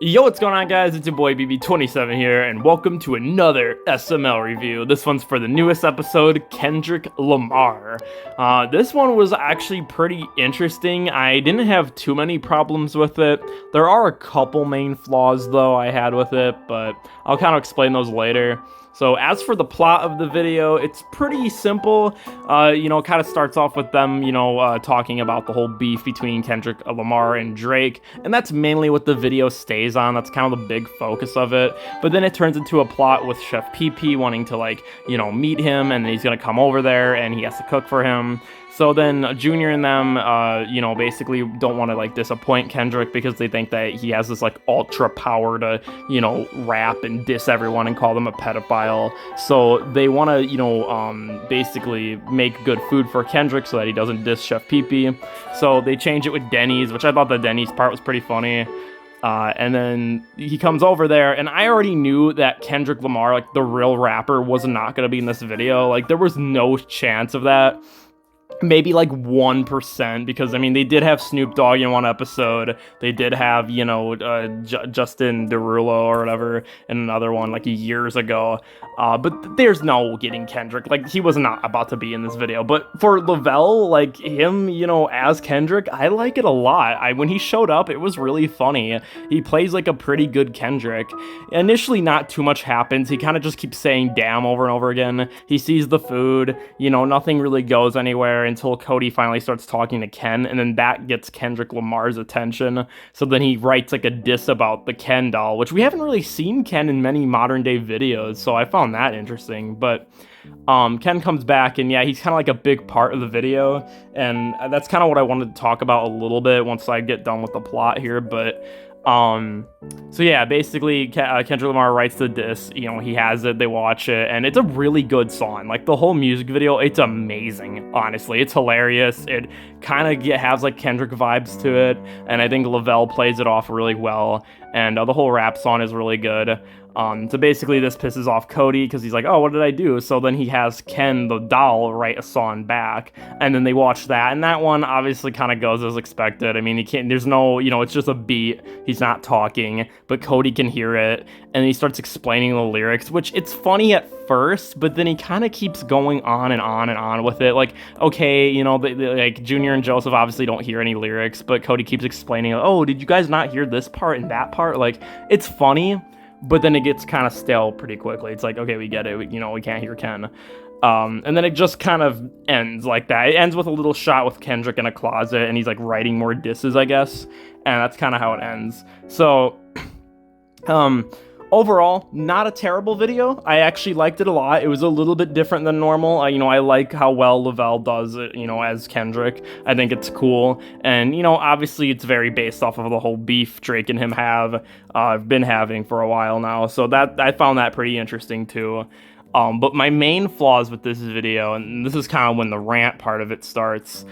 Yo, what's going on, guys? It's your boy BB27 here, and welcome to another SML review. This one's for the newest episode, Kendrick Lamar. This one was actually pretty interesting. I didn't have too many problems with it. There are a couple main flaws, though, I had with it, but I'll kind of explain those later. So as for the plot of the video, it's pretty simple. It kind of starts off with them, talking about the whole beef between Kendrick Lamar and Drake, and that's mainly what the video stays on. That's kind of the big focus of it. But then it turns into a plot with Chef PP wanting to, meet him, and he's gonna come over there, and he has to cook for him. So then Junior and them, basically don't want to, disappoint Kendrick because they think that he has this, ultra power to, rap and diss everyone and call them a pedophile. So they want to, basically make good food for Kendrick so that he doesn't diss Chef Pee. So they change it with Denny's, which I thought the Denny's part was pretty funny. And then he comes over there, and I already knew that Kendrick Lamar, the real rapper, was not going to be in this video. There was no chance of that. Maybe 1%, because they did have Snoop Dogg in one episode. They did have Justin Derulo or whatever in another one years ago. But there's no getting Kendrick. He was not about to be in this video. But for Lavelle, him, as Kendrick, I like it a lot. When he showed up, it was really funny. He plays a pretty good Kendrick. Initially, not too much happens. He kind of just keeps saying damn over and over again. He sees the food. Nothing really goes anywhere until Cody finally starts talking to Ken, and then that gets Kendrick Lamar's attention. So then he writes a diss about the Ken doll, which we haven't really seen Ken in many modern day videos, so I found that interesting. But Ken comes back, and yeah, he's kind of a big part of the video, and that's kind of what I wanted to talk about a little bit once I get done with the plot here. But so yeah, basically Kendrick Lamar writes the diss, he has it, they watch it, and it's a really good song. The whole music video, it's amazing, honestly. It's hilarious. It kind of has Kendrick vibes to it, and I think Lavelle plays it off really well, and the whole rap song is really good. So basically this pisses off Cody because he's like, oh, what did I do? So then he has Ken the doll write a song back, and then they watch that, and that one obviously kind of goes as expected. He can't, there's no, it's just a beat. He's not talking, but Cody can hear it, and he starts explaining the lyrics, which it's funny at first, but then he kind of keeps going on and on and on with it. Okay, Junior and Joseph obviously don't hear any lyrics, but Cody keeps explaining, oh, did you guys not hear this part and that part? It's funny, but then it gets kind of stale pretty quickly. It's okay, we get it. We can't hear Ken. And then it just kind of ends like that. It ends with a little shot with Kendrick in a closet, and he's writing more disses, I guess. And that's kind of how it ends. So, overall, not a terrible video. I actually liked it a lot. It was a little bit different than normal. I like how well Lavelle does it, as Kendrick. I think it's cool. And, obviously it's very based off of the whole beef Drake and him have been having for a while now. So that I found that pretty interesting too. But my main flaws with this video, and this is kind of when the rant part of it starts,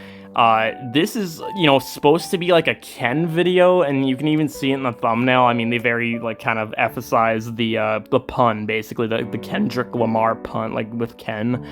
this is, supposed to be a Ken video, and you can even see it in the thumbnail. They very, kind of emphasize the pun, basically, the Kendrick Lamar pun, with Ken.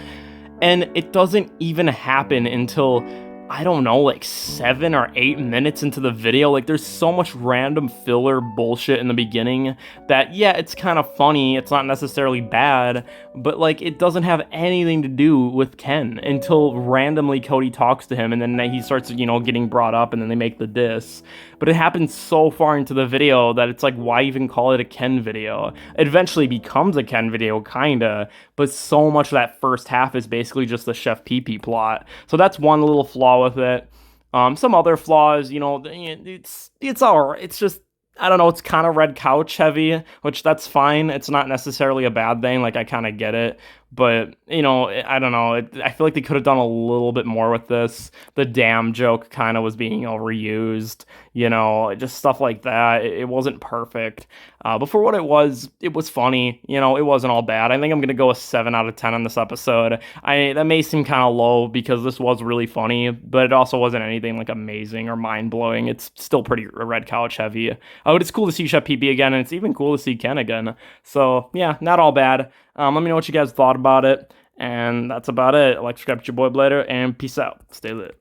And it doesn't even happen until, I don't know, 7 or 8 minutes into the video. There's so much random filler bullshit in the beginning that, yeah, it's kind of funny. It's not necessarily bad, but, it doesn't have anything to do with Ken until randomly Cody talks to him, and then he starts, getting brought up, and then they make the diss. But it happens so far into the video that it's why even call it a Ken video? It eventually becomes a Ken video, kinda, but so much of that first half is basically just the Chef Pee plot. So that's one little flaw with it. Some other flaws, it's alright. It's just, I don't know, it's kind of red couch heavy, which that's fine. It's not necessarily a bad thing. I kind of get it. But, I don't know. I feel like they could have done a little bit more with this. The damn joke kind of was being overused, just stuff like that. It wasn't perfect. But for what it was funny. It wasn't all bad. I think I'm going to go a 7 out of 10 on this episode. That may seem kind of low because this was really funny, but it also wasn't anything amazing or mind-blowing. It's still pretty red couch heavy. But it's cool to see Chef PP again, and it's even cool to see Ken again. So, yeah, not all bad. Let me know what you guys thought about it, and that's about it. Subscribe to your boy Blader, and peace out. Stay lit.